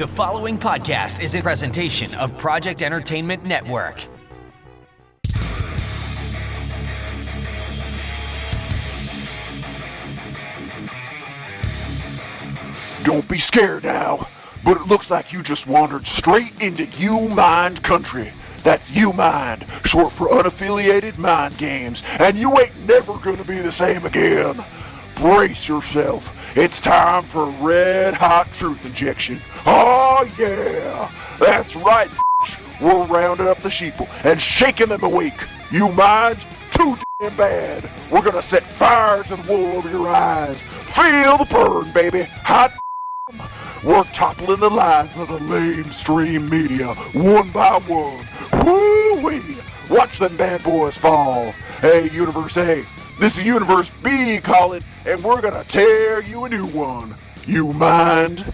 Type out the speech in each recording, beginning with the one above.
The following podcast is a presentation of Project Entertainment Network. Don't be scared now, but it looks like you just wandered straight into U-Mind country. That's U-Mind, short for unaffiliated mind games, and you ain't never gonna be the same again. Brace yourself. It's time for a red-hot truth injection. Oh yeah! That's right, we're rounding up the sheeple and shaking them awake. U-Mind, too damn bad. We're gonna set fire to the wool over your eyes. Feel the burn, baby. Hot. We're toppling the lies of the lamestream media, one by one. Woo-wee! Watch them bad boys fall. Hey, Universe A, this is Universe B calling, and we're gonna tear you a new one. You mind?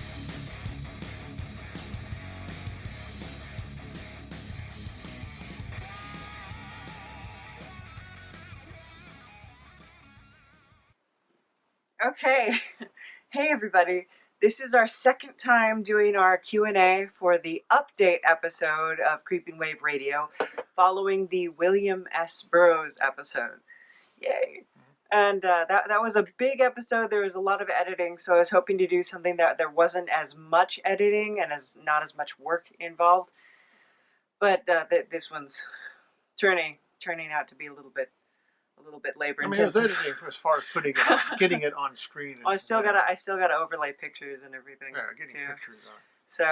Okay. Hey, everybody. This is our second time doing our Q&A for the update episode of Creeping Wave Radio, following the William S. Burroughs episode. Yay. And that was a big episode. There was a lot of editing, so I was hoping to do something that there wasn't as much editing and not as much work involved. But this one's turning out to be a little bit labor intensive. It was editing as far as putting it on, getting it on screen. I still gotta overlay pictures and everything. Yeah, getting pictures on. So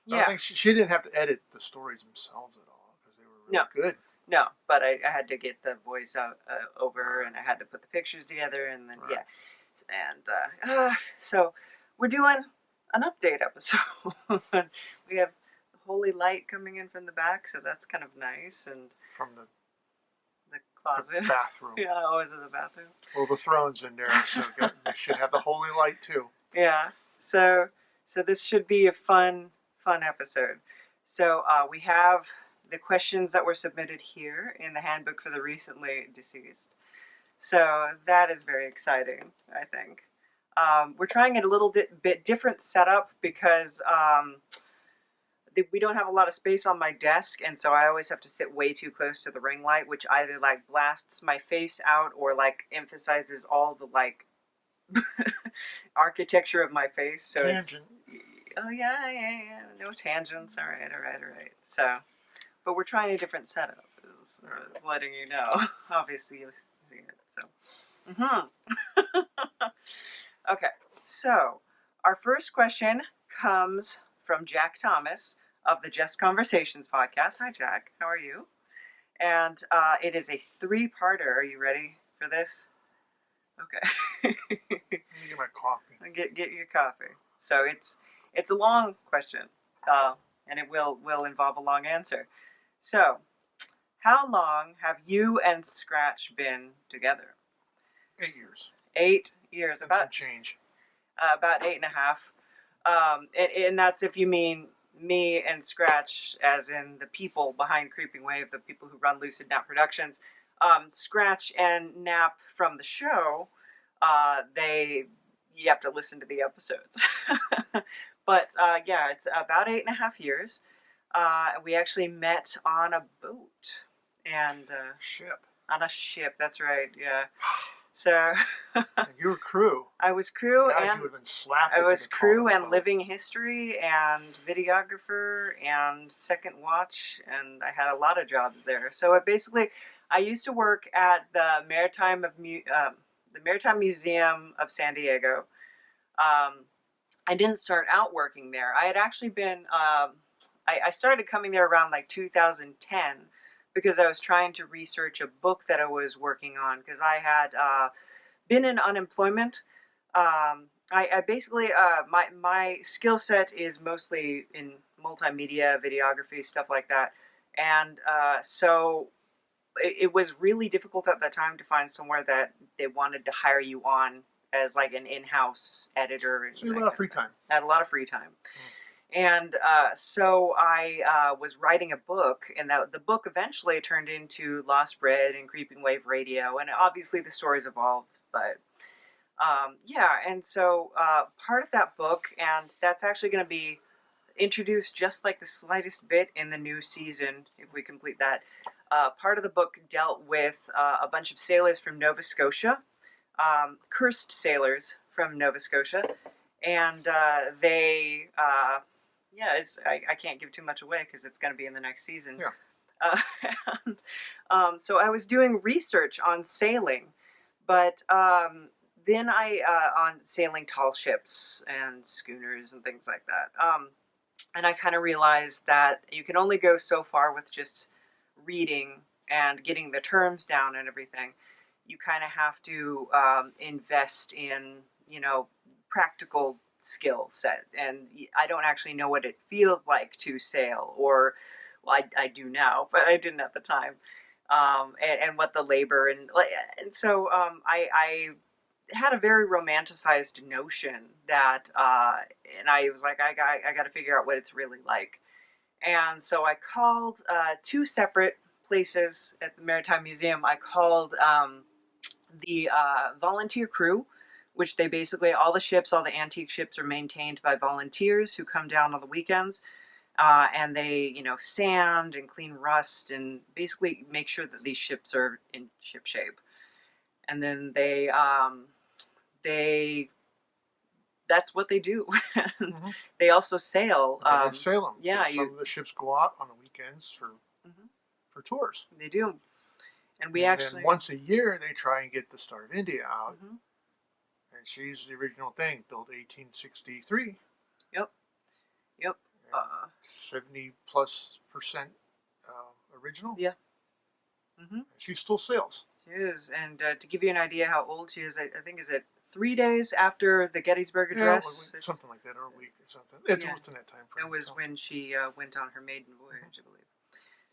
yeah. I think she didn't have to edit the stories themselves at all because they were really good. No, but I had to get the voice out over, and I had to put the pictures together, and then right. and so we're doing an update episode. We have holy light coming in from the back, so that's kind of nice, and from the closet, the bathroom. Yeah, always in the bathroom. Well, the throne's in there, so we should have the holy light too. Yeah. So this should be a fun episode. So we have the questions that were submitted here in the handbook for the recently deceased. So that is very exciting, I think. We're trying a little bit different setup because we don't have a lot of space on my desk, and so I always have to sit way too close to the ring light, which either like blasts my face out or like emphasizes all the like architecture of my face. So Tangent. Yeah. No tangents. All right. So, but we're trying a different setup. Is letting you know. Obviously, you'll see it. So, Okay. So, our first question comes from Jack Thomas of the Just Conversations podcast. Hi, Jack. How are you? And it is a 3-parter. Are you ready for this? Okay. Let me get my coffee. Get your coffee. So it's a long question, and it will involve a long answer. So, how long have you and Scratch been together? 8 years. 8 years. And some change. About 8.5. And that's if you mean me and Scratch, as in the people behind Creeping Wave, the people who run Lucid Nap Productions. Scratch and Nap from the show, you have to listen to the episodes. But yeah, it's about 8.5 years. We actually met on a boat and ship. On a ship. That's right. Yeah. So and you were crew. I was crew. God, and you would have been slapped. I was crew and living history and videographer and second watch, and I had a lot of jobs there. So I used to work at the Maritime Museum of San Diego. I didn't start out working there. I had actually been. I started coming there around like 2010. Because I was trying to research a book that I was working on, because I had been in unemployment. I basically, my skill set is mostly in multimedia, videography, stuff like that. And so it was really difficult at the time to find somewhere that they wanted to hire you on as like an in-house editor. So you had a lot of free time. I had a lot of free time. And so I was writing a book, and the book eventually turned into Lost Bread and Creeping Wave Radio, and obviously the stories evolved, but yeah, and so part of that book, and that's actually going to be introduced just like the slightest bit in the new season, if we complete that. Part of the book dealt with a bunch of sailors from Nova Scotia, cursed sailors from Nova Scotia, and they, I can't give too much away because it's going to be in the next season. Yeah. So I was doing research on sailing, but then on sailing tall ships and schooners and things like that. And I kind of realized that you can only go so far with just reading and getting the terms down and everything. You kind of have to invest in, practical skill set. And I don't actually know what it feels like to sail, or, well, I do now, but I didn't at the time. And what the labor and so I had a very romanticized notion that, and I was like, I got to figure out what it's really like. And so I called 2 separate places at the Maritime Museum. I called the volunteer crew, which they basically, all the antique ships are maintained by volunteers who come down on the weekends. And they, sand and clean rust and basically make sure that these ships are in ship shape. And then that's what they do. Mm-hmm. They also sail. They sail them. Yeah, some of the ships go out on the weekends for tours. They do. And we and actually then once a year they try and get the Star of India out. Mm-hmm. And she's the original thing, built 1863. Yep. 70+% original. Yeah. Mm-hmm. She still sails. She is, and to give you an idea how old she is, I think is it 3 days after the Gettysburg Address? Something like that, or a week or something. It's in that time frame. It was when she went on her maiden voyage, I believe.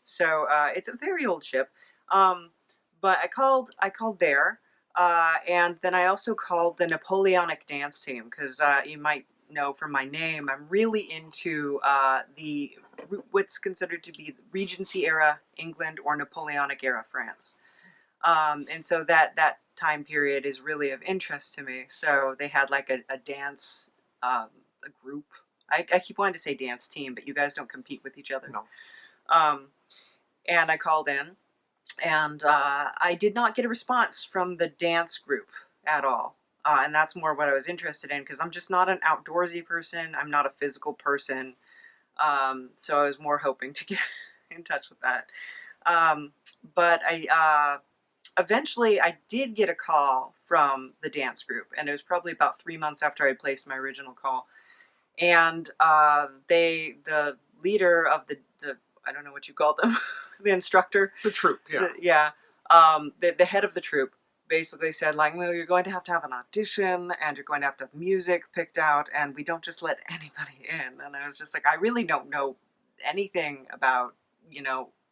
So it's a very old ship. But I called there, and then I also called the Napoleonic dance team, because you might know from my name, I'm really into what's considered to be Regency era England or Napoleonic era France. And so that time period is really of interest to me. So they had like a dance, a group. I keep wanting to say dance team, but you guys don't compete with each other. No. And I called in, and I did not get a response from the dance group at all. And that's more what I was interested in, because I'm just not an outdoorsy person. I'm not a physical person. So I was more hoping to get in touch with that. But eventually I did get a call from the dance group, and it was probably about 3 months after I placed my original call. And the leader of the I don't know what you call them, the instructor. The troop, yeah. The head of the troop basically said, like, well, you're going to have an audition, and you're going to have music picked out, and we don't just let anybody in. And I was just like, I really don't know anything about,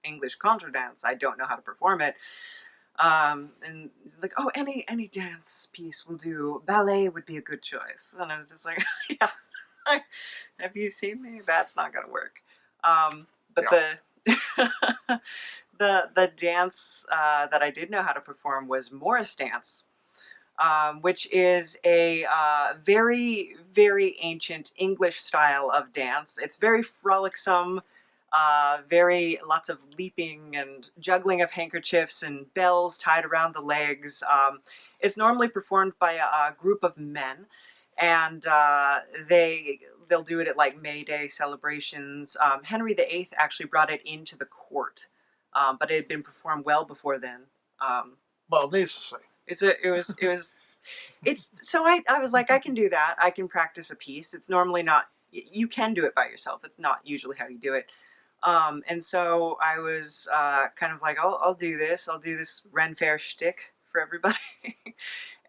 English contra dance. I don't know how to perform it. And he's like, oh, any dance piece will do. Ballet would be a good choice. And I was just like, yeah, have you seen me? That's not going to work. But the dance that I did know how to perform was Morris dance, which is a very, very ancient English style of dance. It's very frolicsome, lots of leaping and juggling of handkerchiefs and bells tied around the legs. It's normally performed by a group of men, and they'll do it at like May Day celebrations. Henry VIII actually brought it into the court. But it had been performed well before then. Well, needless to say. So I was like, I can do that. I can practice a piece. It's normally not, you can do it by yourself. It's not usually how you do it. And so I was kind of like, I'll do this. I'll do this Ren Fair shtick for everybody.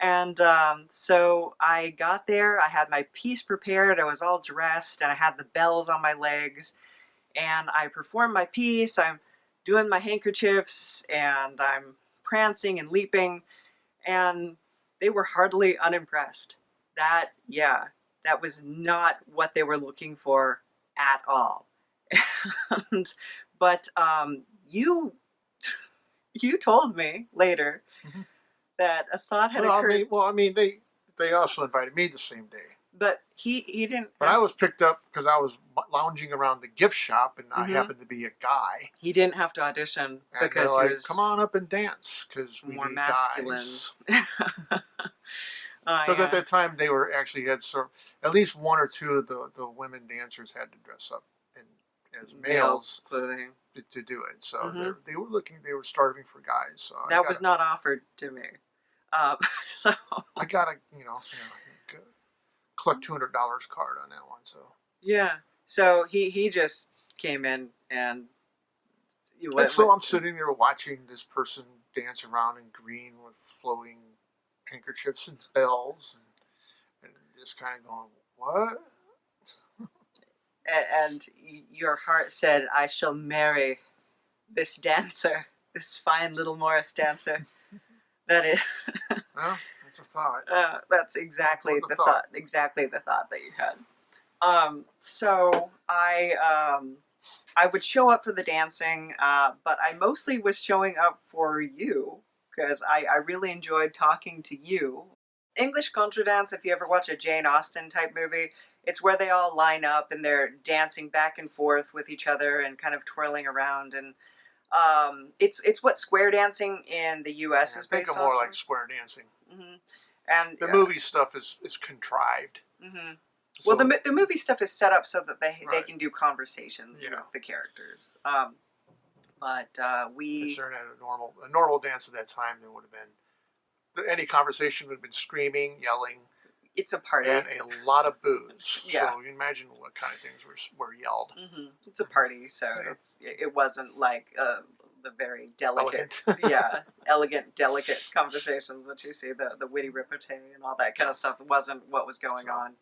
And so I got there. I had my piece prepared. I was all dressed, and I had the bells on my legs. And I performed my piece. I'm doing my handkerchiefs, and I'm prancing and leaping, and they were hardly unimpressed. That was not what they were looking for at all. But you told me later that a thought had occurred. They also invited me the same day. But he didn't. But I was picked up because I was lounging around the gift shop, and I Mhm. happened to be a guy. He didn't have to audition And because they're he like, was "Come on up and dance, because we more need masculine. guys." Oh Because at yeah. that time they were actually had at least one or two of the women dancers had to dress up as males clothing. to do it. So Mhm. they were starving for guys. So That was not offered to me. So I got a collect $200 card on that one. So yeah. So he just came in and and so I'm sitting there watching this person dance around in green with flowing handkerchiefs and bells, and just kind of going, what? and your heart said, "I shall marry this dancer, this fine little Morris dancer." That is. Well, that's a thought. That's exactly the thought. Exactly the thought that you had. So I would show up for the dancing, but I mostly was showing up for you because I really enjoyed talking to you. English contra dance, if you ever watch a Jane Austen type movie, it's where they all line up and they're dancing back and forth with each other and kind of twirling around. And it's what square dancing in the U.S. is based on. I think of more like square dancing. Mm-hmm. And the movie stuff is contrived. Mm-hmm. So, well, the movie stuff is set up so that they can do conversations with the characters. But we considering a normal dance at that time, there would have been any conversation would have been screaming, yelling. It's a party and a lot of booze. Yeah. So you imagine what kind of things were yelled. Mm-hmm. It's a party, so it wasn't like the very delicate, elegant, delicate conversations that you see, the witty repartee and all that kind of stuff. It wasn't what was going on.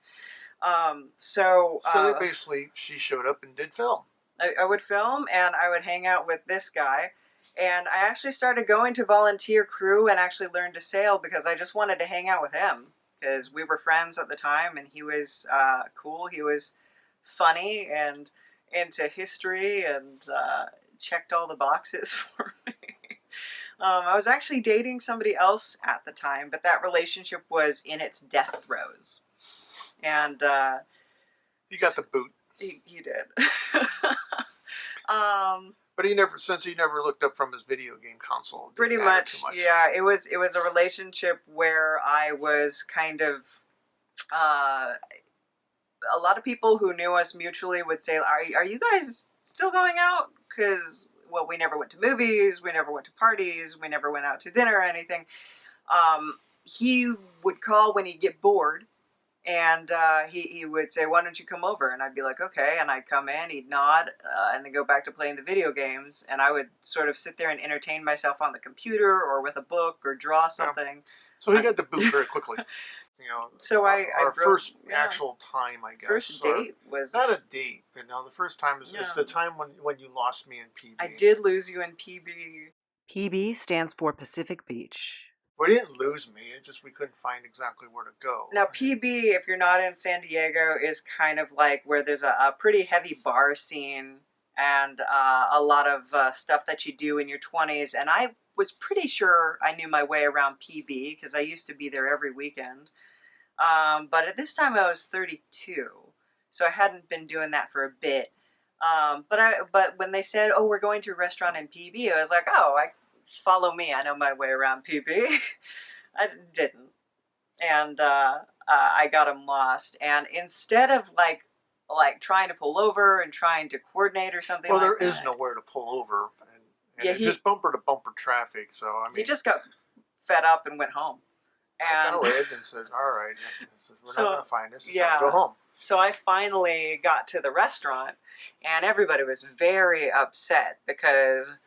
So they basically, she showed up and did film. I would film, and I would hang out with this guy. And I actually started going to volunteer crew and actually learned to sail because I just wanted to hang out with him. Because we were friends at the time, and he was cool. He was funny and into history and checked all the boxes for me. I was actually dating somebody else at the time, but that relationship was in its death throes. And he got the boot. He did. But since he never looked up from his video game console. Pretty much, yeah. It was a relationship where I was kind of. A lot of people who knew us mutually would say, "Are you guys still going out?" Because we never went to movies, we never went to parties, we never went out to dinner or anything. He would call when he'd get bored. And he would say, "Why don't you come over?" And I'd be like, "Okay." And I'd come in, he'd nod, and then go back to playing the video games. And I would sort of sit there and entertain myself on the computer or with a book or draw something. So he got the boot very quickly. So our first actual time, I guess. First date was... Not a date. The first time is the time when you lost me in PB. I did lose you in PB. PB stands for Pacific Beach. We didn't lose me. It's just we couldn't find exactly where to go. Now, PB, if you're not in San Diego, is kind of like where there's a pretty heavy bar scene and a lot of stuff that you do in your 20s. And I was pretty sure I knew my way around PB because I used to be there every weekend. But at this time, I was 32, so I hadn't been doing that for a bit. But when they said, "Oh, we're going to a restaurant in PB," I was like, "Oh, follow me, I know my way around PB." I didn't. And I got him lost. And instead of like trying to pull over and trying to coordinate or something there is nowhere to pull over. And it's just bumper to bumper traffic. So, I mean... He just got fed up and went home. I kind of waved and said, "All right." We're not going to find this. It's time to go home. So I finally got to the restaurant, and everybody was very upset because...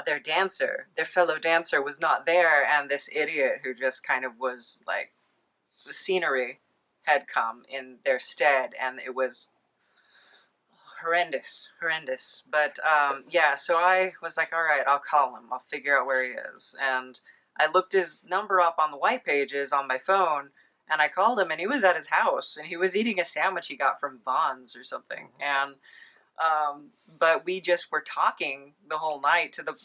their fellow dancer was not there, and this idiot who just kind of was like, the scenery had come in their stead, and it was horrendous. But so I was like, all right, I'll call him. I'll figure out where he is. And I looked his number up on the white pages on my phone, and I called him, and he was at his house, and he was eating a sandwich he got from Vyvanse or something. And but we just were talking the whole night to the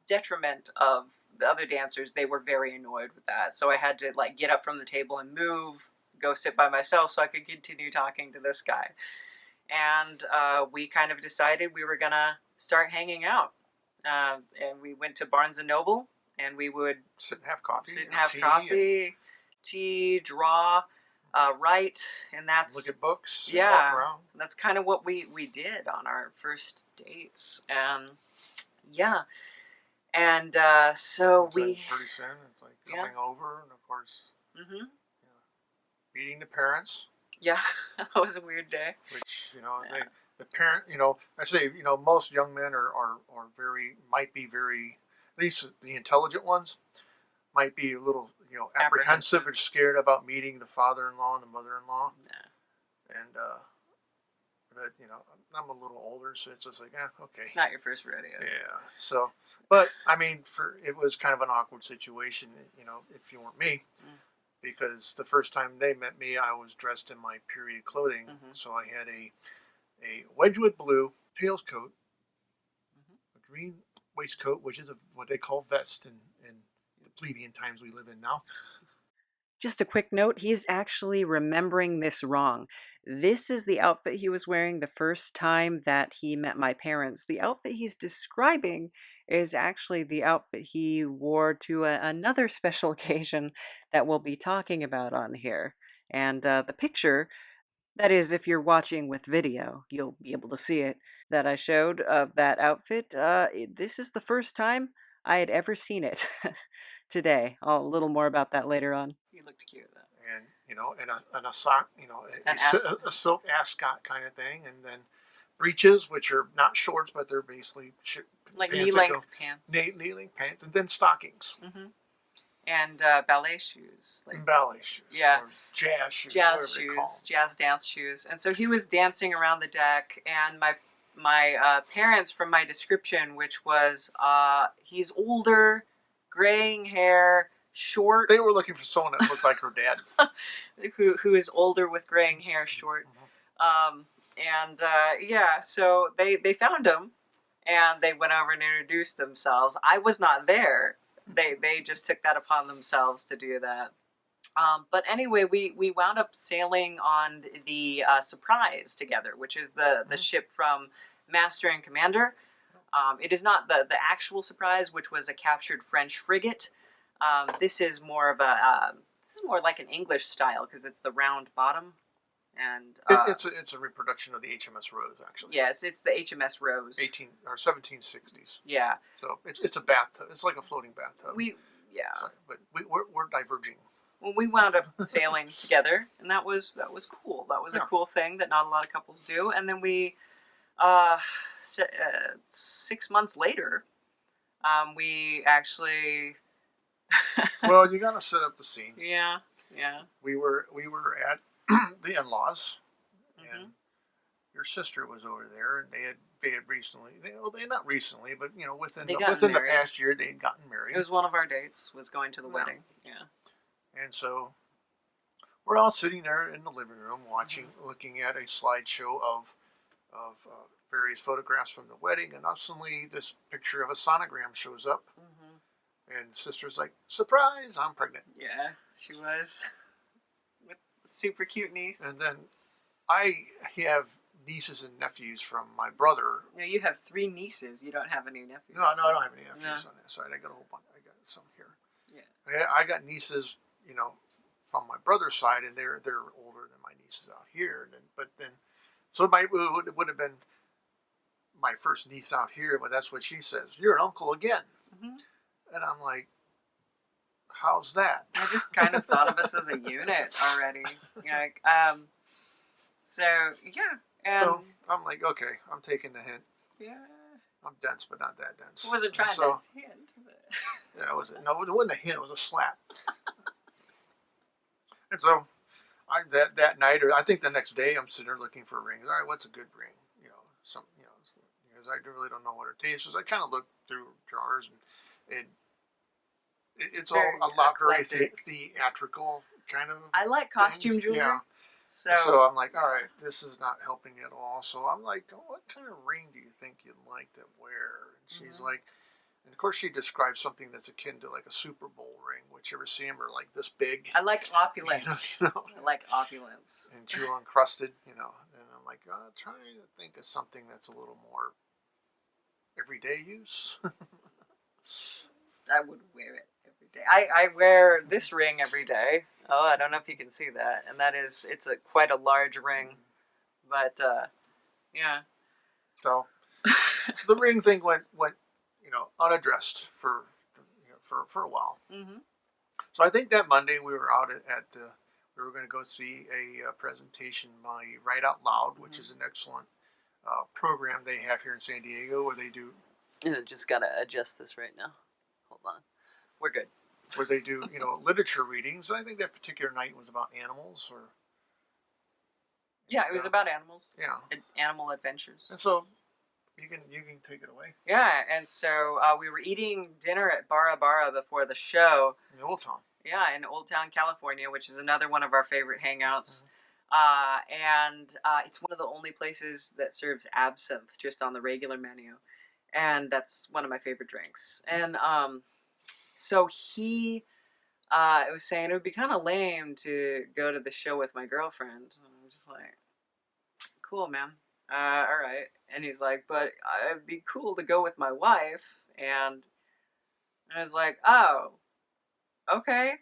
detriment of the other dancers, they were very annoyed with that. So I had to like get up from the table and move, go sit by myself so I could continue talking to this guy. And we kind of decided we were gonna start hanging out. And we went to Barnes and Noble, and we would sit and have coffee, tea, draw, write, and that's look at books. Yeah, and walk around. That's kind of what we did on our first dates, and yeah, and so pretty soon it's like coming over, and of course, meeting the parents. Yeah, that was a weird day. Which the parent, I say, most young men are might be very, at least the intelligent ones, might be a little, apprehensive or scared about meeting the father-in-law and the mother-in-law. Yeah. And, but, I'm a little older, so it's just like, okay. It's not your first rodeo. Yeah. So, but, I mean, it was kind of an awkward situation, if you weren't me. Because the first time they met me, I was dressed in my period clothing. So I had a Wedgwood blue tails coat, a green waistcoat, which is what they call vest in the plebeian times we live in now. Just a quick note, he's actually remembering this wrong. This is the outfit he was wearing the first time that he met my parents. The outfit he's describing is actually the outfit he wore to another special occasion that we'll be talking about on here. And the picture, that is, if you're watching with video, you'll be able to see it, that I showed of that outfit. This is the first time I had ever seen it today. A little more about that later on. You looked cute with that. And, and a sock, a silk ascot kind of thing. And then breeches, which are not shorts, but they're basically like knee-length pants. Knee-length pants. And then stockings. And ballet shoes. Ballet shoes. Yeah. Or jazz shoes. Jazz dance shoes. And so he was dancing around the deck, and my parents, from my description, which was he's older, graying hair, short. They were looking for someone that looked like her dad. who is older with graying hair, short. So they found him, and they went over and introduced themselves. I was not there. They just took that upon themselves to do that. But anyway, we wound up sailing on the Surprise together, which is the ship from Master and Commander. It is not the actual Surprise, which was a captured French frigate. This is more of like an English style, because it's the round bottom, and it's a reproduction of the HMS Rose, actually. Yes, it's the HMS Rose. 1760s. Yeah. So it's a bathtub. It's like a floating bathtub. But we're diverging. Well, we wound up sailing together, and that was cool. That was a cool thing that not a lot of couples do. And then we, 6 months later, we actually. Well, you gotta set up the scene. Yeah. We were at the in-laws, and your sister was over there, and they had recently. Not recently, but within the past year, they had gotten married. It was one of our dates. Was going to the wedding. Yeah. And so we're all sitting there in the living room looking at a slideshow of various photographs from the wedding, and suddenly this picture of a sonogram shows up. And sister's like, surprise, I'm pregnant. Yeah, she was. With a super cute niece. And then I have nieces and nephews from my brother. No, you have 3 nieces. You don't have any nephews. No, I don't have any nephews on that side. I got a whole bunch. I got some here. Yeah. I got nieces, from my brother's side, and they're older than my nieces out here. So it would have been my first niece out here, but that's what she says. You're an uncle again. And I'm like, how's that? I just kind of thought of us as a unit already. So I'm like, okay, I'm taking the hint. Yeah. I'm dense, but not that dense. I wasn't trying to hint. But... Yeah, it wasn't a hint, it was a slap. And so that night, or I think the next day, I'm sitting there looking for rings. All right, what's a good ring? Because I really don't know what it tastes. So I kind of looked through drawers, and it's all a lot very theatrical kind of. I like costume jewelry. Yeah. So I'm like, all right, this is not helping at all. So I'm like, what kind of ring do you think you'd like to wear? And she's like, And of course, she describes something that's akin to like a Super Bowl ring, which you ever see them are like this big. I like opulence. I like opulence. And jewel encrusted, And I'm like, trying to think of something that's a little more everyday use. I would wear it every day. I wear this ring every day. Oh, I don't know if you can see that. And it's quite a large ring. But, yeah. So, the ring thing went unaddressed for a while. Mm-hmm. So I think that Monday we were out we were going to go see a presentation by Write Out Loud, which is an excellent program they have here in San Diego where they do. Just got to adjust this right now. Hold on. We're good. Where they do, literature readings. And I think that particular night was about animals Yeah, it was about animals. Yeah. Animal adventures. And so you can take it away. Yeah, and so we were eating dinner at Bara Bara before the show. In Old Town. Yeah, in Old Town, California, which is another one of our favorite hangouts. And it's one of the only places that serves absinthe just on the regular menu. And that's one of my favorite drinks. And so he was saying it would be kind of lame to go to the show with my girlfriend. And I'm just like, cool, man. All right. And he's like, but it'd be cool to go with my wife. And I was like, oh, okay.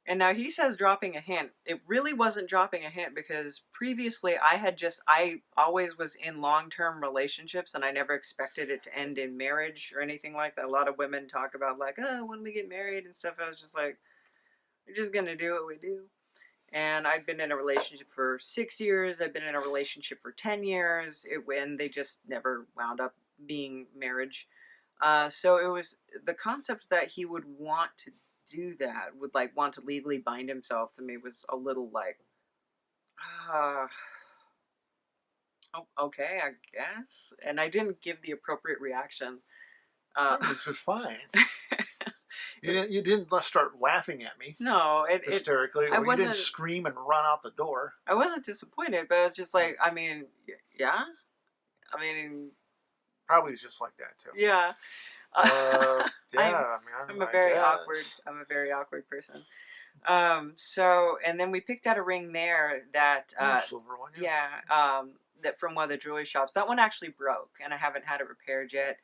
And now he says dropping a hint. It really wasn't dropping a hint because previously I always was in long-term relationships and I never expected it to end in marriage or anything like that. A lot of women talk about like, oh, when we get married and stuff. I was just like, we're just going to do what we do. And I'd been in a relationship for 6 years. I've been in a relationship for 10 years. And they just never wound up being marriage. So it was the concept that he would want to do that, would like want to legally bind himself, to me was a little like, okay, I guess. And I didn't give the appropriate reaction. Which was fine. You didn't start laughing at me. No, hysterically. Or you didn't scream and run out the door. I wasn't disappointed, but I was just like, I mean, yeah. I mean, probably was just like that too. Yeah. Yeah, I'm a very awkward person. So, and then we picked out a ring there that silver one. Yeah. That from one of the jewelry shops. That one actually broke, and I haven't had it repaired yet.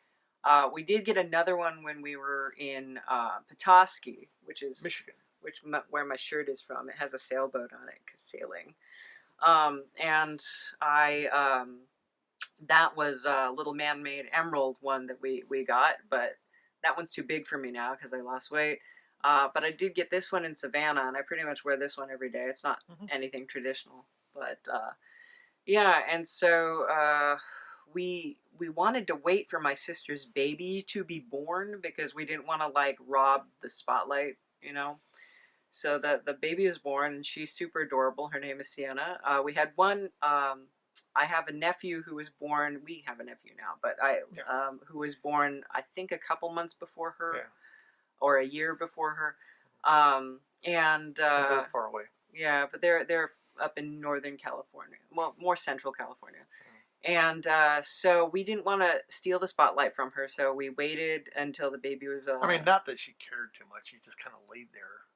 We did get another one when we were in Petoskey, which is Michigan, where my shirt is from. It has a sailboat on it because sailing. And I that was a little man-made emerald one that we got, but that one's too big for me now because I lost weight. But I did get this one in Savannah, and I pretty much wear this one every day. It's not anything traditional, but yeah. And so we wanted to wait for my sister's baby to be born because we didn't want to like rob the spotlight, So the baby was born, and she's super adorable. Her name is Sienna. We had one. I have a nephew who was born. We have a nephew now, but who was born, I think, a couple months before her, or a year before her. And they're far away. Yeah, but they're up in Northern California, well, more Central California. And so we didn't want to steal the spotlight from her, so we waited until the baby was. Not that she cared too much. She just kind of laid there.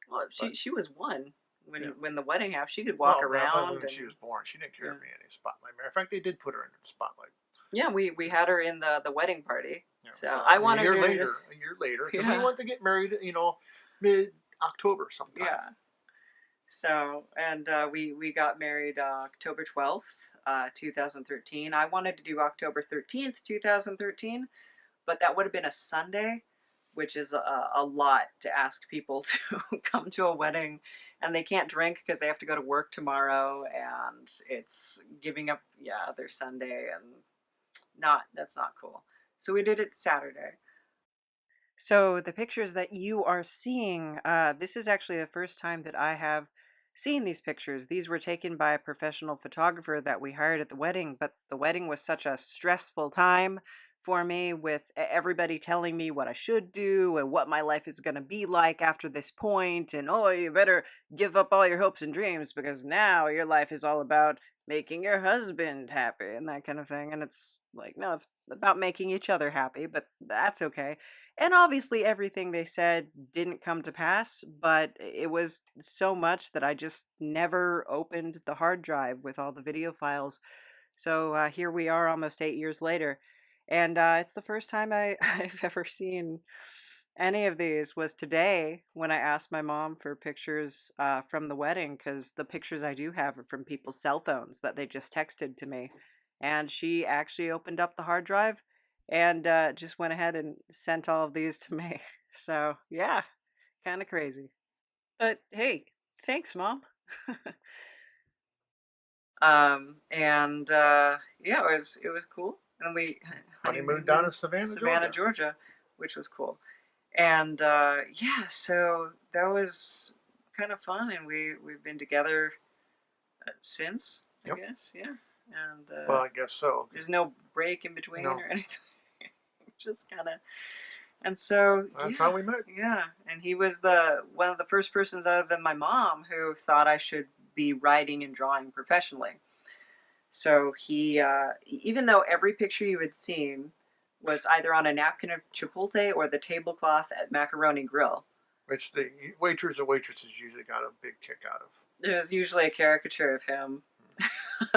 Well, she was one. When the wedding happened, she could walk around. When she was born, she didn't care for any spotlight. Matter of fact, they did put her in the spotlight. Yeah, we had her in the wedding party. Yeah, so I wanted a year later, because we wanted to get married, mid-October sometime. Yeah. So, and we got married October 12th, 2013. I wanted to do October 13th, 2013, but that would have been a Sunday, which is a lot to ask people to come to a wedding, and they can't drink because they have to go to work tomorrow, and it's giving up their Sunday, and that's not cool. So we did it Saturday. So the pictures that you are seeing, this is actually the first time that I have seen these pictures. These were taken by a professional photographer that we hired at the wedding, but the wedding was such a stressful time for me, with everybody telling me what I should do and what my life is going to be like after this point, and you better give up all your hopes and dreams because now your life is all about making your husband happy and that kind of thing. And it's like, no, it's about making each other happy, but that's okay. And obviously, everything they said didn't come to pass, but it was so much that I just never opened the hard drive with all the video files. So here we are almost 8 years later. And it's the first time I've ever seen any of these was today when I asked my mom for pictures from the wedding because the pictures I do have are from people's cell phones that they just texted to me. And she actually opened up the hard drive and just went ahead and sent all of these to me. So, yeah, kind of crazy. But hey, thanks, Mom. And yeah, it was cool. And we Honeymoon down in Savannah, Georgia, which was cool. And yeah, so that was kind of fun, and we've been together since, I Yep. guess, yeah. And Well, I guess so. there's no break in between No. or anything. Just kind of, and so That's yeah, how we met. yeah. And he was one of the first persons other than my mom who thought I should be writing and drawing professionally. So he, even though every picture you had seen was either on a napkin of Chipotle or the tablecloth at Macaroni Grill, Which the waiters or waitresses usually got a big kick out of. there was usually a caricature of him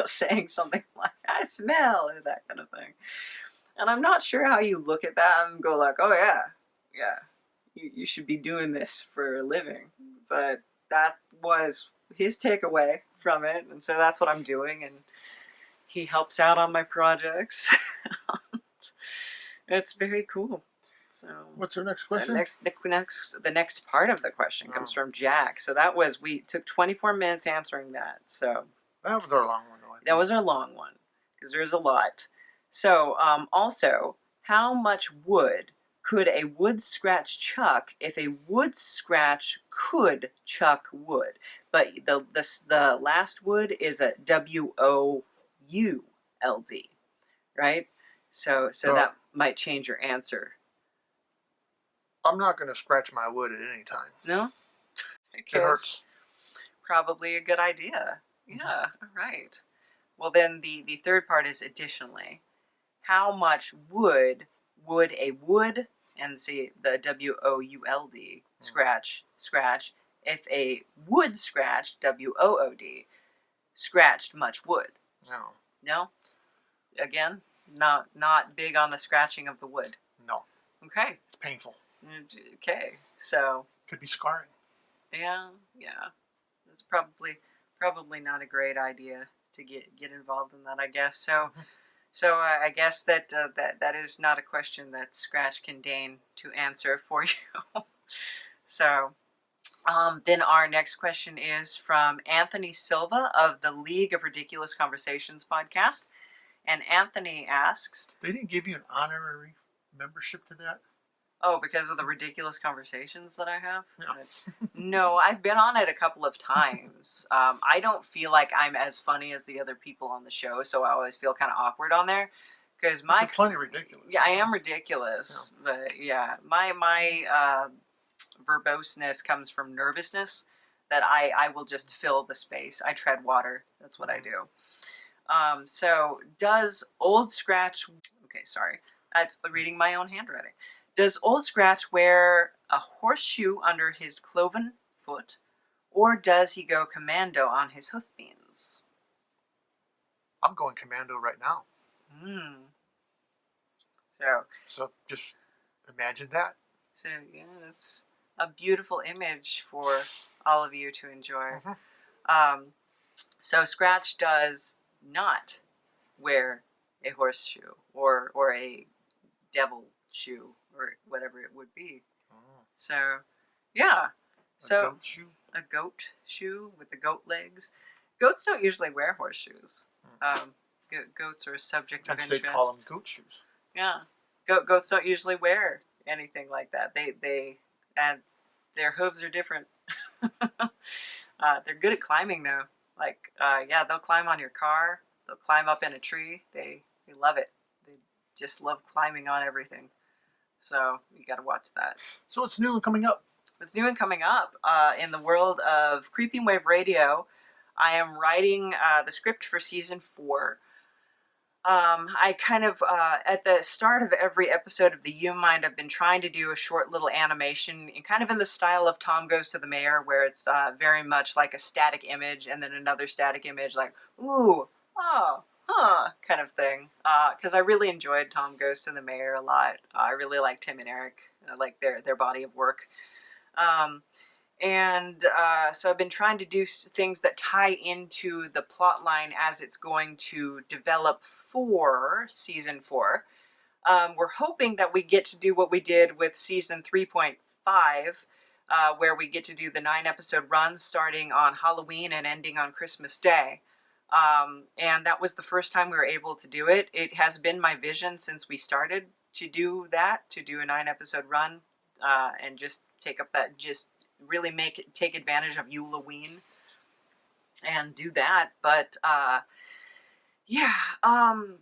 saying something like, I smell, or that kind of thing. And I'm not sure how you look at that and go like, oh yeah, you should be doing this for a living. But that was his takeaway from it, and so that's what I'm doing, and he helps out on my projects. It's very cool. So what's our next question? The next part of the question comes from Jack. So we took 24 minutes answering that. So that was our long one. That was our long one because there's a lot. So also, how much wood could a wood scratch chuck if a wood scratch could chuck wood? But the last wood is a WOULD, right? So that might change your answer. I'm not going to scratch my wood at any time. No? Okay. It hurts. Probably a good idea. Yeah, all right. Well, then the third part is additionally. How much would a wood, and see the WOULD, scratch, if a wood scratch, WOOD, scratched much wood? No. No? Again, not big on the scratching of the wood. No. Okay. It's painful. Okay, so could be scarring. Yeah. It's probably not a great idea to get involved in that, I guess. So I guess that is not a question that Scratch can deign to answer for you. So then our next question is from Anthony Silva of the League of Ridiculous Conversations podcast. And Anthony asks... They didn't give you an honorary membership to that? Oh, because of the ridiculous conversations that I have? No. No, I've been on it a couple of times. I don't feel like I'm as funny as the other people on the show, so I always feel kind of awkward on there. Because You're plenty ridiculous. Yeah, I am ridiculous. Yeah. But yeah, my verboseness comes from nervousness, that I will just fill the space. I tread water. That's what I do. So does Old Scratch... Okay, sorry. That's reading my own handwriting. Does Old Scratch wear a horseshoe under his cloven foot, or does he go commando on his hoof beans? I'm going commando right now. So just imagine that. So yeah, that's a beautiful image for all of you to enjoy. So Scratch does not wear a horseshoe or a devil shoe or whatever it would be. So yeah, a goat shoe with the goat legs. Goats don't usually wear horseshoes. Goats are a subject of interest. They call them goat shoes. Yeah, goats don't usually wear anything like that. They and their hooves are different. They're good at climbing though. Like they'll climb on your car. They'll climb up in a tree. They love it. They just love climbing on everything. So you got to watch that. So what's new and coming up? What's new and coming up in the world of Creeping Wave Radio? I am writing the script for season 4. I kind of, at the start of every episode of the U-Mind, I've been trying to do a short little animation, and kind of in the style of Tom Goes to the Mayor, where it's very much like a static image, and then another static image, like, ooh, oh, huh, kind of thing. Because I really enjoyed Tom Goes to the Mayor a lot. I really liked Tim and Eric. I like their body of work. So I've been trying to do things that tie into the plot line as it's going to develop for season 4. We're hoping that we get to do what we did with season 3.5, where we get to do the 9-episode run starting on Halloween and ending on Christmas Day. And that was the first time we were able to do it. It has been my vision since we started to do that, to do a 9-episode run, and just take up that, just really take advantage of Halloween and do that. But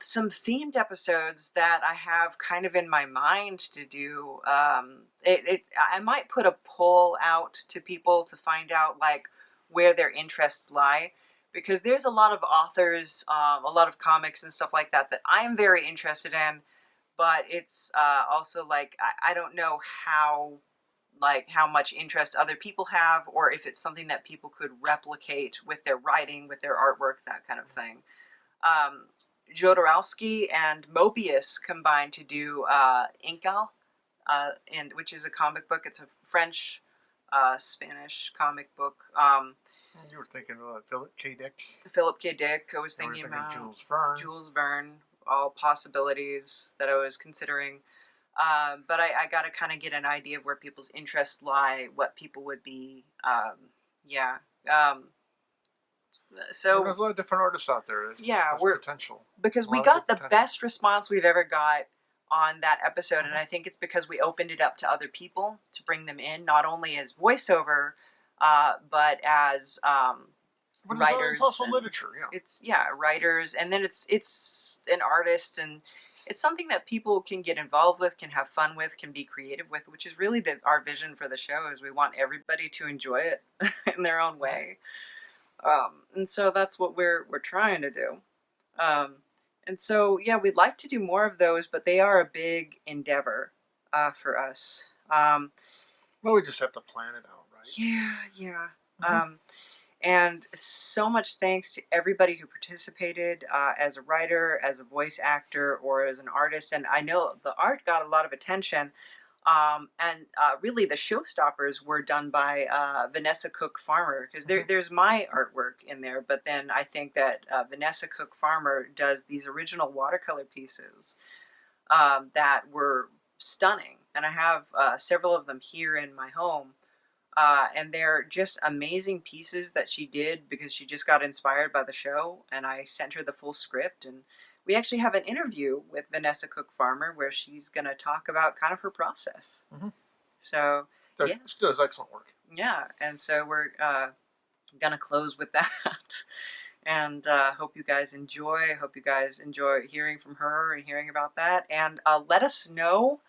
some themed episodes that I have kind of in my mind to do. I might put a poll out to people to find out like where their interests lie, because there's a lot of authors, a lot of comics and stuff like that I am very interested in, but it's also like I don't know how much interest other people have, or if it's something that people could replicate with their writing, with their artwork, that kind of thing. Jodorowsky and Mobius combined to do Inkal, which is a comic book. It's a French, Spanish comic book. You were thinking about Philip K. Dick. Philip K. Dick. I was thinking about Jules Verne. All possibilities that I was considering. But I got to kind of get an idea of where people's interests lie, what people would be. So there's a lot of different artists out there. There's potential. Because we got the best response we've ever got on that episode, and I think it's because we opened it up to other people to bring them in, not only as voiceover, but as writers. It's also literature, yeah. It's writers, and then it's an artist, and it's something that people can get involved with, can have fun with, can be creative with, which is really our vision for the show. Is we want everybody to enjoy it in their own way. And so that's what we're trying to do. And so, we'd like to do more of those, but they are a big endeavor for us. Well, we just have to plan it out, right? Yeah. Mm-hmm. And so much thanks to everybody who participated as a writer, as a voice actor, or as an artist. And I know the art got a lot of attention. And really the showstoppers were done by Vanessa Cook Farmer, because there's my artwork in there, but then I think that Vanessa Cook Farmer does these original watercolor pieces that were stunning, and I have several of them here in my home, and they're just amazing pieces that she did because she just got inspired by the show, and I sent her the full script, and we actually have an interview with Vanessa Cook Farmer where she's going to talk about kind of her process. Mm-hmm. So, she does excellent work. Yeah, and so we're going to close with that. And hope you guys enjoy. Hope you guys enjoy hearing from her and hearing about that. And let us know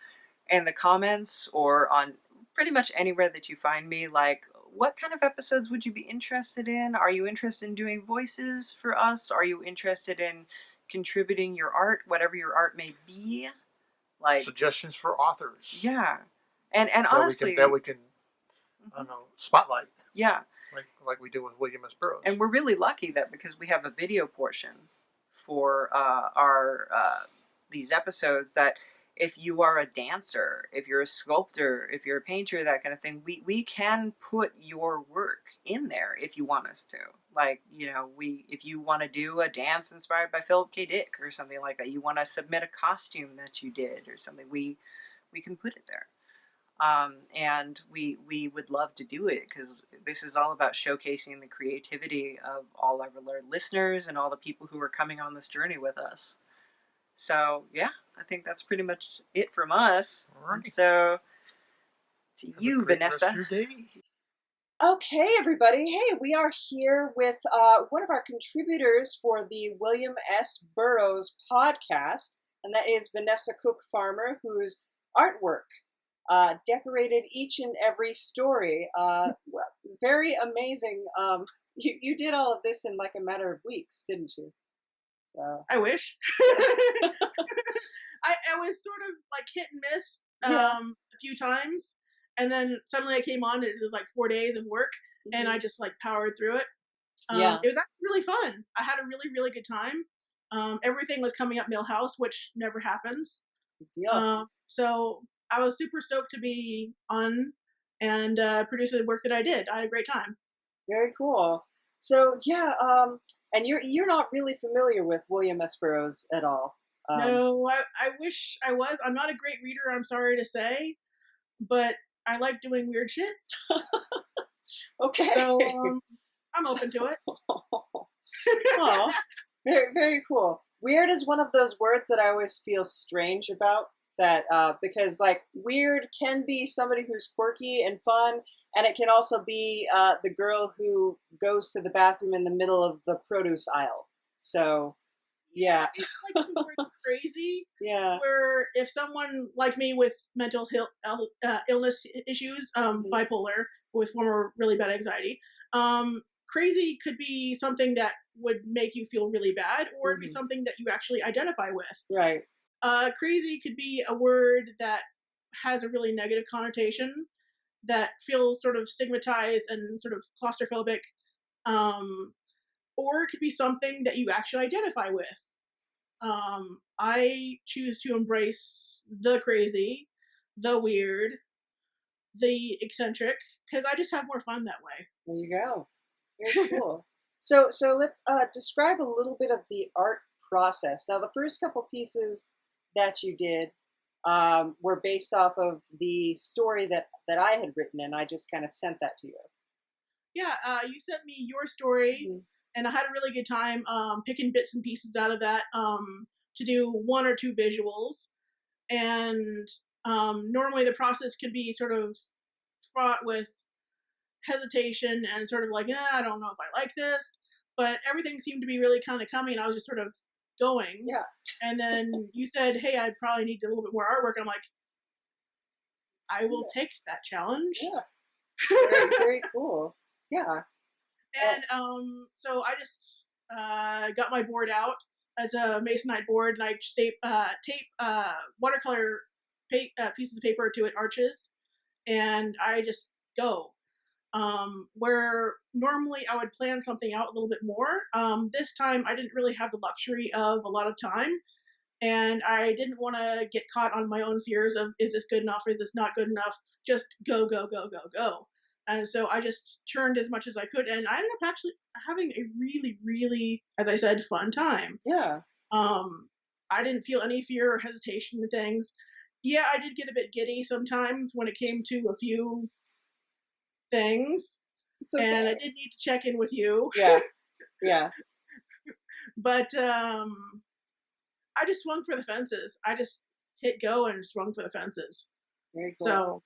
in the comments or on pretty much anywhere that you find me, like, what kind of episodes would you be interested in? Are you interested in doing voices for us? Are you interested in contributing your art, whatever your art may be? Like suggestions for authors. Yeah. And honestly, that we can I don't know, spotlight. Yeah. Like we did with William S. Burroughs. And we're really lucky that because we have a video portion for our these episodes, that if you are a dancer, if you're a sculptor, if you're a painter, that kind of thing, we can put your work in there if you want us to. Like, you know, if you want to do a dance inspired by Philip K. Dick or something like that, you want to submit a costume that you did or something, we can put it there. And we would love to do it because this is all about showcasing the creativity of all our listeners and all the people who are coming on this journey with us. So, yeah, I think that's pretty much it from us. Alrighty. So, to you, Vanessa. Okay, everybody. Hey, we are here with one of our contributors for the William S. Burroughs podcast, and that is Vanessa Cook Farmer, whose artwork decorated each and every story. Very amazing You did all of this in like a matter of weeks, didn't you? So I wish. I was sort of like hit and miss yeah. a few times, and then suddenly I came on, and it was like 4 days of work, and I just like powered through it. Yeah. It was actually really fun. I had a really, really good time. Everything was coming up Millhouse, which never happens. Good deal. So I was super stoked to be on and produce the work that I did. I had a great time. Very cool. So yeah, and you're not really familiar with William S. Burroughs at all. No, I wish I was. I'm not a great reader, I'm sorry to say, but I like doing weird shit. Okay. So I'm open to it. Oh, very, very cool. Weird is one of those words that I always feel strange about. That because like weird can be somebody who's quirky and fun, and it can also be the girl who goes to the bathroom in the middle of the produce aisle. So yeah, It's like the word crazy, yeah, where if someone like me with mental illness issues, bipolar, with former really bad anxiety, crazy could be something that would make you feel really bad, or it'd be something that you actually identify with. right. Crazy could be a word that has a really negative connotation, that feels sort of stigmatized and sort of claustrophobic, or it could be something that you actually identify with. I choose to embrace the crazy, the weird, the eccentric, because I just have more fun that way. There you go. Very cool. So let's describe a little bit of the art process. Now, the first couple pieces that you did were based off of the story that I had written, and I just kind of sent that to you. Yeah, you sent me your story, and I had a really good time picking bits and pieces out of that to do 1 or 2 visuals. And normally the process could be sort of fraught with hesitation and sort of like, I don't know if I like this, but everything seemed to be really kind of coming. I was just sort of going. Yeah. And then you said, hey, I probably need a little bit more artwork. I'm like, I will take that challenge. Yeah. Very, very cool. Yeah. And so I just got my board out as a masonite board, and I tape watercolor pieces of paper to it, arches, and I just go. Where normally I would plan something out a little bit more. This time I didn't really have the luxury of a lot of time, and I didn't want to get caught on my own fears of, is this good enough? Is this not good enough? Just go, go, go, go, go. And so I just churned as much as I could, and I ended up actually having a really, really, as I said, fun time. Yeah. I didn't feel any fear or hesitation in things. Yeah, I did get a bit giddy sometimes when it came to a few things, Okay. and I did need to check in with you. Yeah. Yeah. But I just swung for the fences. I just hit go and swung for the fences. Very cool. So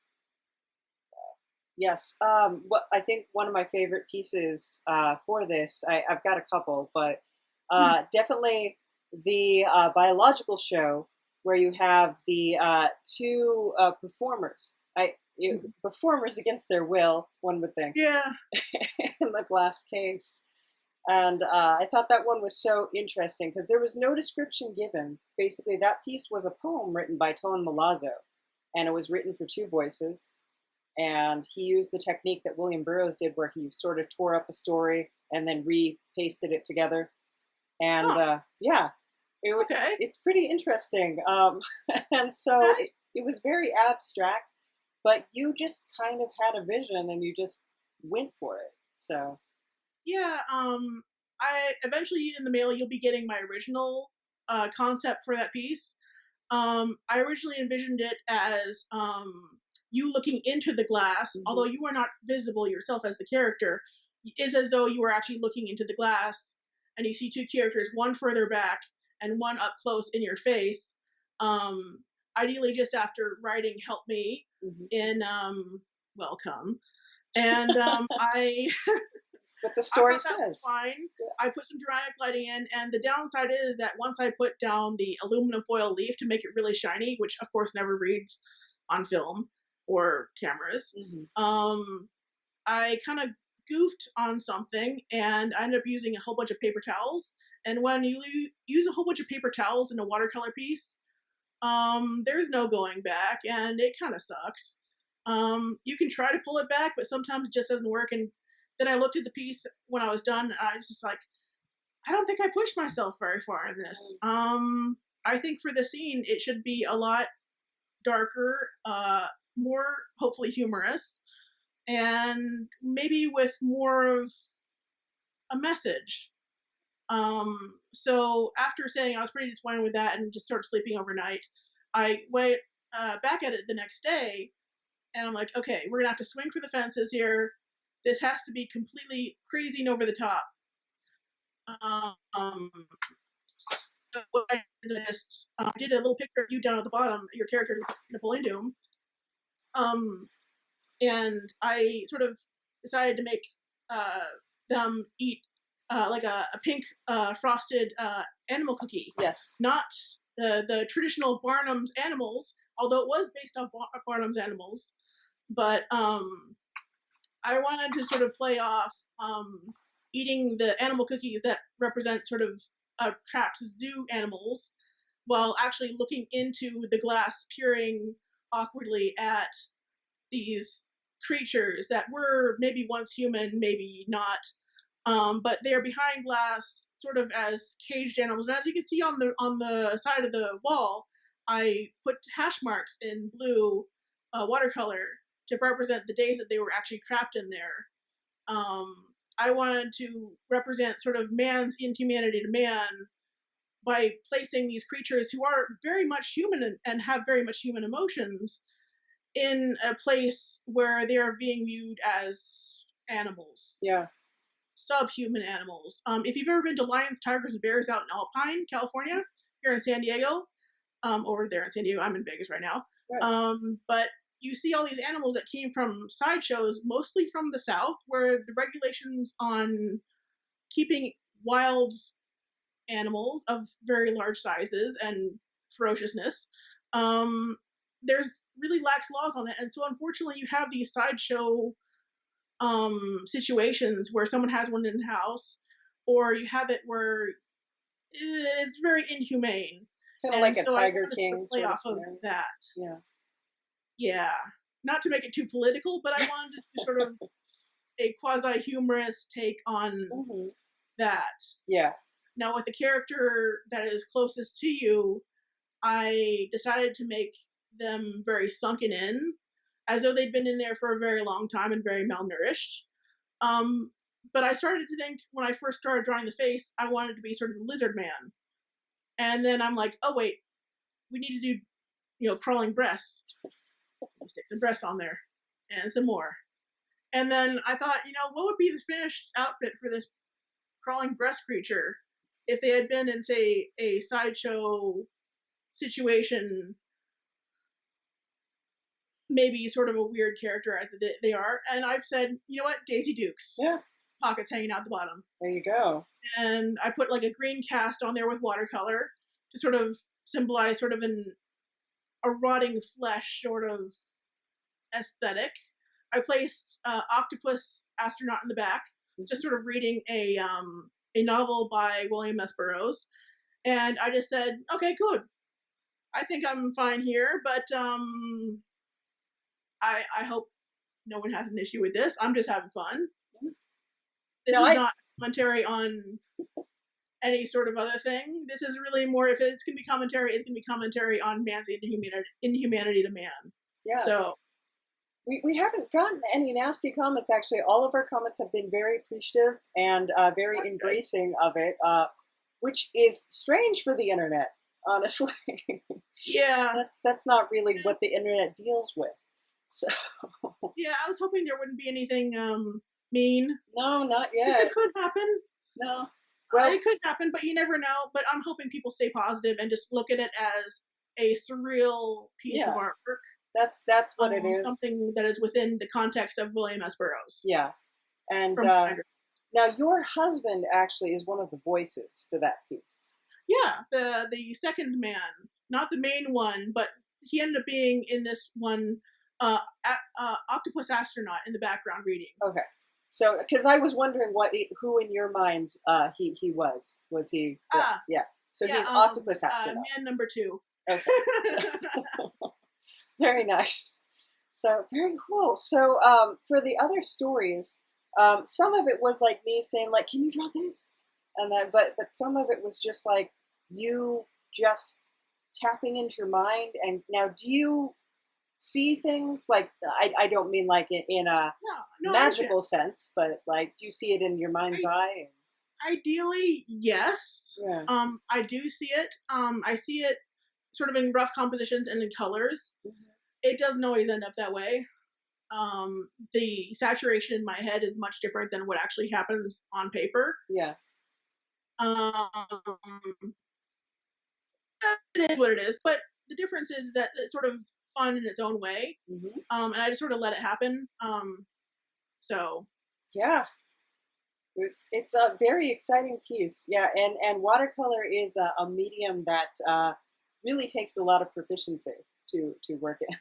yes, what I think one of my favorite pieces for this, I've got a couple, but definitely the biological show where you have the 2 performers. Performers against their will, one would think. Yeah. In the glass case. And I thought that one was so interesting because there was no description given. Basically, that piece was a poem written by Tone Milazzo, and it was written for 2 voices. And he used the technique that William Burroughs did, where he sort of tore up a story and then repasted it together. And yeah, it's pretty interesting. And so it was very abstract, but you just kind of had a vision and you just went for it. So yeah, I eventually in the mail you'll be getting my original concept for that piece. I originally envisioned it as you looking into the glass, although you are not visible yourself as the character. It's as though you were actually looking into the glass, and you see 2 characters, one further back and one up close in your face. Ideally, just after writing "Help Me" in "Welcome," and what the story I thought that was says. fine. Yeah. I put some dramatic lighting in, and the downside is that once I put down the aluminum foil leaf to make it really shiny, which of course never reads on film or cameras, I kind of goofed on something, and I ended up using a whole bunch of paper towels. And when you use a whole bunch of paper towels in a watercolor piece, there's no going back, and it kind of sucks. You can try to pull it back, but sometimes it just doesn't work. And then I looked at the piece when I was done, and I was just like, I don't think I pushed myself very far in this. I think for the scene, it should be a lot darker, more hopefully humorous, and maybe with more of a message. So after saying I was pretty disappointed with that and just started sleeping overnight, I went back at it the next day, and I'm like, okay, we're gonna have to swing for the fences here. This has to be completely crazy and over the top. So what I did is I just did a little picture of you down at the bottom, your character Napoleon Doom, and I sort of decided to make them eat like a pink frosted animal cookie. Yes. Not the traditional Barnum's animals, although it was based off Barnum's animals. But I wanted to sort of play off eating the animal cookies that represent sort of trapped zoo animals, while actually looking into the glass, peering awkwardly at these creatures that were maybe once human, maybe not. But they're behind glass, sort of as caged animals. And as you can see on the side of the wall, I put hash marks in blue watercolor to represent the days that they were actually trapped in there. I wanted to represent sort of man's inhumanity to man by placing these creatures who are very much human and have very much human emotions in a place where they are being viewed as animals. Yeah. Subhuman animals. If you've ever been to lions, tigers, and bears out in Alpine, California, here in San Diego, or there in San Diego, I'm in Vegas right now. Right. But you see all these animals that came from sideshows, mostly from the South, where the regulations on keeping wild animals of very large sizes and ferociousness, there's really lax laws on that. And so unfortunately you have these sideshow situations where someone has one in the house, or you have it where it's very inhumane. Kind of like a so Tiger King play sort of off of scenario. that. Yeah. Yeah. Not to make it too political, but I wanted to do sort of a quasi-humorous take on that. Yeah. Now, with the character that is closest to you, I decided to make them very sunken in, as though they'd been in there for a very long time and very malnourished. But I started to think, when I first started drawing the face, I wanted to be sort of a lizard man. And then I'm like, oh wait, we need to do, crawling breasts. Stick some breasts on there, and some more. And then I thought, what would be the finished outfit for this crawling breast creature if they had been in, say, a sideshow situation, maybe sort of a weird character as they are. And I've said, you know what, Daisy Dukes. Yeah. Pockets hanging out the bottom. There you go. And I put like a green cast on there with watercolor to sort of symbolize sort of a rotting flesh sort of aesthetic. I placed Octopus Astronaut in the back, just sort of reading a novel by William S. Burroughs. And I just said, okay, good. I think I'm fine here, but I hope no one has an issue with this. I'm just having fun. This is not a commentary on any sort of other thing. This is really more, if it's going to be commentary, it's going to be commentary on man's inhumanity to man. Yeah. So we haven't gotten any nasty comments, actually. All of our comments have been very appreciative and very embracing of it, which is strange for the internet, honestly. Yeah. That's not really what the internet deals with. So yeah, I was hoping there wouldn't be anything mean. No, not yet. It could happen. No. Well, it could happen, but you never know. But I'm hoping people stay positive and just look at it as a surreal piece of artwork. That's what it is. Something that is within the context of William S. Burroughs. Yeah. And now your husband actually is one of the voices for that piece. Yeah, the second man, not the main one, but he ended up being in this one, Octopus Astronaut in the background reading. Okay. So, because I was wondering who in your mind he was. Was he? Yeah. So yeah, he's octopus astronaut. man number 2. Okay. So, very nice. So very cool. So for the other stories, some of it was like me saying like, "Can you draw this?" And then, but some of it was just like you just tapping into your mind. And now, do you see things like I don't mean like in a magical sense, but like do you see it in your mind's eye? Ideally, yes. Yeah. I do see it. I see it sort of in rough compositions and in colors. Mm-hmm. It doesn't always end up that way. The saturation in my head is much different than what actually happens on paper. Yeah. It is what it is, but the difference is that it's sort of fun in its own way. Mm-hmm. And I just sort of let it happen. So yeah, it's a very exciting piece. Yeah, and watercolor is a medium that really takes a lot of proficiency to work in.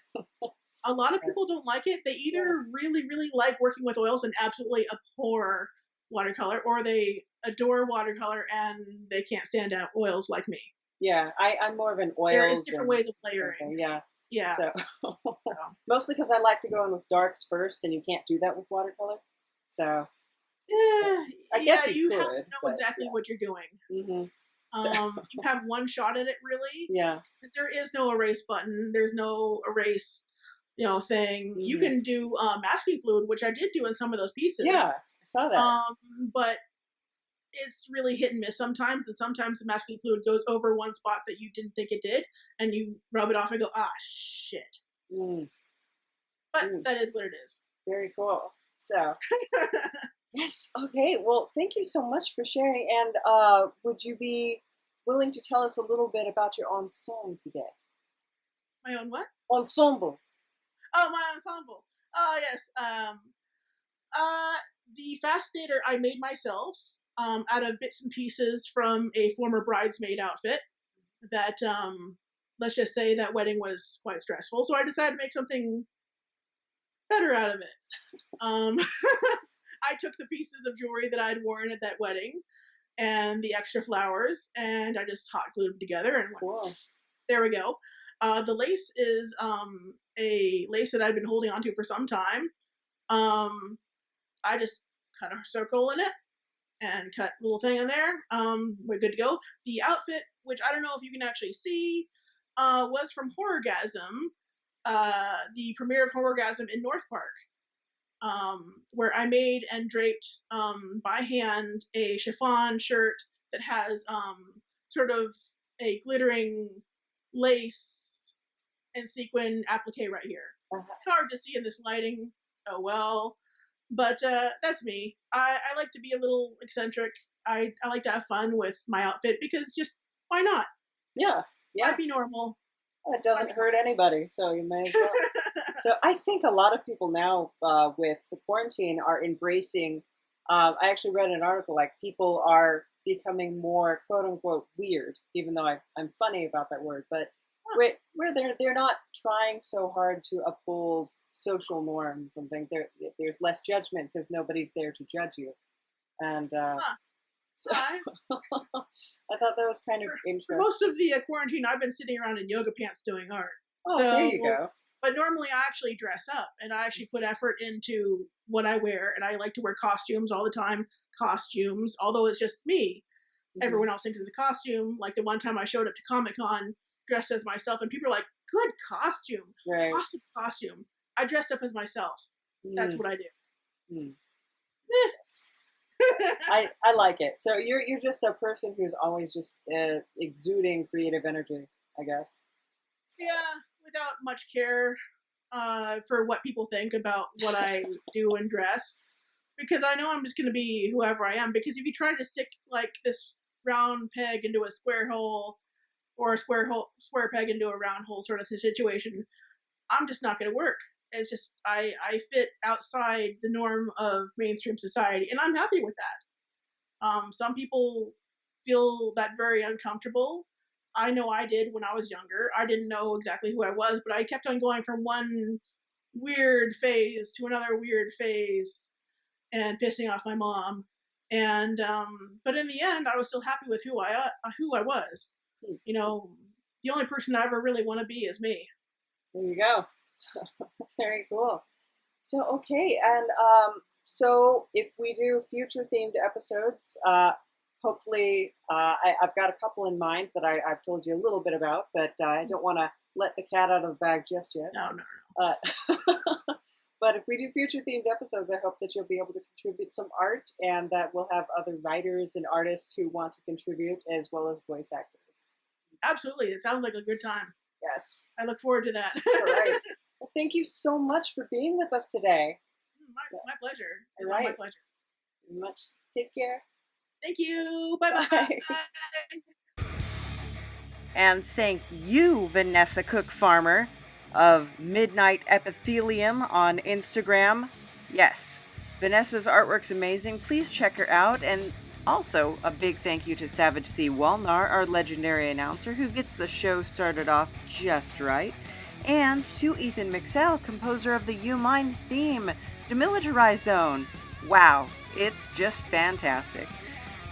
A lot of people don't like it. They either really, really like working with oils and absolutely abhor watercolor, or they adore watercolor and they can't stand out oils like me. Yeah, I'm more of an oils. There is different ways of layering. Okay, yeah. Yeah. So mostly because I like to go in with darks first, and you can't do that with watercolor. So I guess you have could, to know exactly what you're doing. Mm-hmm. You have one shot at it, really. Yeah. Because there is no erase button. There's no erase, thing. Mm-hmm. You can do masking fluid, which I did do in some of those pieces. Yeah, I saw that. But it's really hit and miss sometimes, and sometimes the masking fluid goes over one spot that you didn't think it did, and you rub it off and go, shit. But that is what it is. Very cool. So, yes, okay. Well, thank you so much for sharing. And would you be willing to tell us a little bit about your ensemble today? My own what? Ensemble. Oh, my ensemble. Yes. The fascinator I made myself out of bits and pieces from a former bridesmaid outfit that, let's just say that wedding was quite stressful. So I decided to make something better out of it. I took the pieces of jewelry that I'd worn at that wedding and the extra flowers, and I just hot glued them together and cool. There we go. The lace is a lace that I've been holding onto for some time. I just cut a circle in it and cut a little thing in there. We're good to go. The outfit, which I don't know if you can actually see, was from Horrorgasm, the premiere of Horrorgasm in North Park, where I made and draped by hand a chiffon shirt that has sort of a glittering lace and sequin applique right here. It's hard to see in this lighting. Oh well. But that's me. I like to be a little eccentric. I like to have fun with my outfit because just why not? Yeah. I'd be normal. It doesn't hurt anybody, so you may as well. So I think a lot of people now with the quarantine are embracing. I actually read an article like people are becoming more quote unquote weird, even though I'm funny about that word, but where they're not trying so hard to uphold social norms and things. There's less judgment because nobody's there to judge you, and so I thought that was kind of interesting. For most of the quarantine, I've been sitting around in yoga pants doing art. Oh, there you go. But normally I actually dress up and I actually put effort into what I wear, and I like to wear costumes all the time. Costumes, although it's just me. Mm-hmm. Everyone else thinks it's a costume. Like the one time I showed up to Comic-Con dressed as myself, and people are like, good costume. Right. Awesome costume. I dressed up as myself. That's what I do. Yes. I like it. So you're just a person who's always just exuding creative energy, I guess. Yeah, without much care for what people think about what I do and dress, because I know I'm just going to be whoever I am. Because if you try to stick like this round peg into a square hole, or a square peg into a round hole sort of situation, I'm just not going to work. It's just I fit outside the norm of mainstream society, and I'm happy with that. Some people feel that very uncomfortable. I know I did when I was younger. I didn't know exactly who I was, but I kept on going from one weird phase to another weird phase. and pissing off my mom. And but in the end, I was still happy with who I was. You know, the only person I ever really want to be is me. There you go. Very cool. So, okay, and so if we do future themed episodes, hopefully I've got a couple in mind that I've told you a little bit about, but I don't want to let the cat out of the bag just yet. No. But if we do future themed episodes, I hope that you'll be able to contribute some art, and that we'll have other writers and artists who want to contribute, as well as voice actors. Absolutely. It sounds like a good time. Yes. I look forward to that. All right. Well, thank you so much for being with us today. My pleasure. It's all right. My pleasure. Very much. Take care. Thank you. Bye-bye. And thank you, Vanessa Cook Farmer of Midnight Epithelium on Instagram. Yes, Vanessa's artwork's amazing. Please check her out. And also, a big thank you to Savage C. Walnar, our legendary announcer, who gets the show started off just right. And to Ethan Meixsell, composer of the You Mind theme, Demilitarized Zone. Wow, it's just fantastic.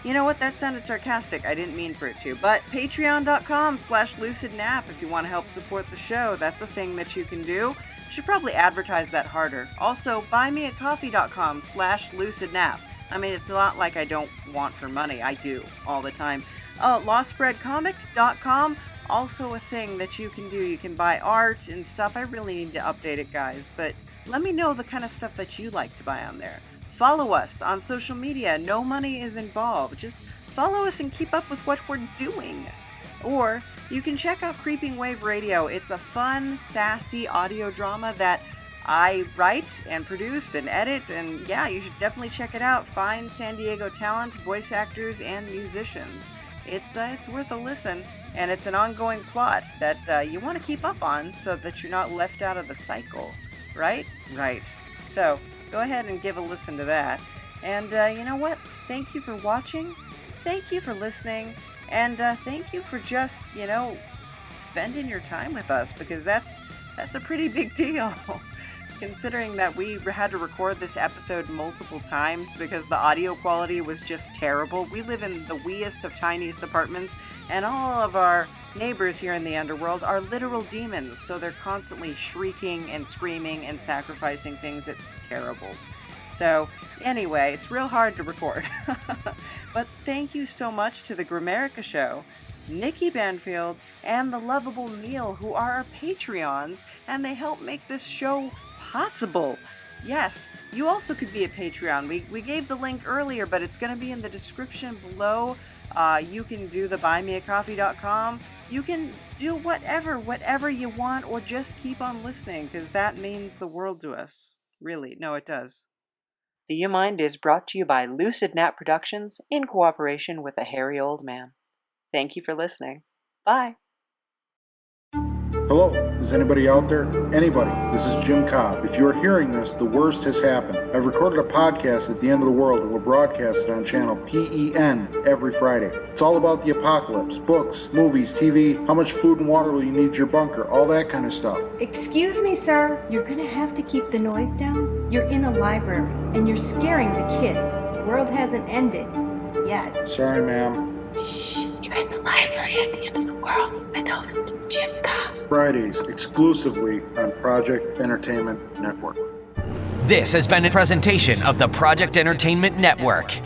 You know what? That sounded sarcastic. I didn't mean for it to. But patreon.com/lucidnap if you want to help support the show. That's a thing that you can do. Should probably advertise that harder. Also, buymeacoffee.com/lucidnap. I mean, it's not like I don't want for money. I do all the time. LostBreadComic.com. Also a thing that you can do. You can buy art and stuff. I really need to update it, guys. But let me know the kind of stuff that you like to buy on there. Follow us on social media. No money is involved. Just follow us and keep up with what we're doing. Or you can check out Creeping Wave Radio. It's a fun, sassy audio drama that I write and produce and edit. And yeah, you should definitely check it out. Fine San Diego talent, voice actors, and musicians. It's worth a listen. And it's an ongoing plot that you want to keep up on so that you're not left out of the cycle. Right? Right. So go ahead and give a listen to that. And you know what? Thank you for watching. Thank you for listening. And thank you for just, spending your time with us, because that's a pretty big deal. Considering that we had to record this episode multiple times because the audio quality was just terrible. We live in the weeest of tiniest apartments, and all of our neighbors here in the underworld are literal demons, so they're constantly shrieking and screaming and sacrificing things. It's terrible. So anyway, it's real hard to record. But thank you so much to the Grammarica Show, Nikki Banfield, and the lovable Neil, who are our Patreons, and they help make this show possible. Yes, you also could be a Patreon. We gave the link earlier, but it's going to be in the description below. You can do the buymeacoffee.com. You can do whatever you want, or just keep on listening, because that means the world to us. Really, no, it does. The You Mind is brought to you by Lucid Nap Productions in cooperation with a hairy old man. Thank you for listening. Bye. Hello, is anybody out there? Anybody? This is Jim Cobb. If you are hearing this, the worst has happened. I've recorded a podcast at the end of the world and will broadcast it on channel PEN every Friday. It's all about the apocalypse, books, movies, TV, how much food and water will you need in your bunker, all that kind of stuff. Excuse me, sir. You're gonna have to keep the noise down. You're in a library, and you're scaring the kids. The world hasn't ended yet. Sorry, ma'am. Shh. You're in the library at the end of the world with host Jim Cobb. Fridays, exclusively on Project Entertainment Network. This has been a presentation of the Project Entertainment Network.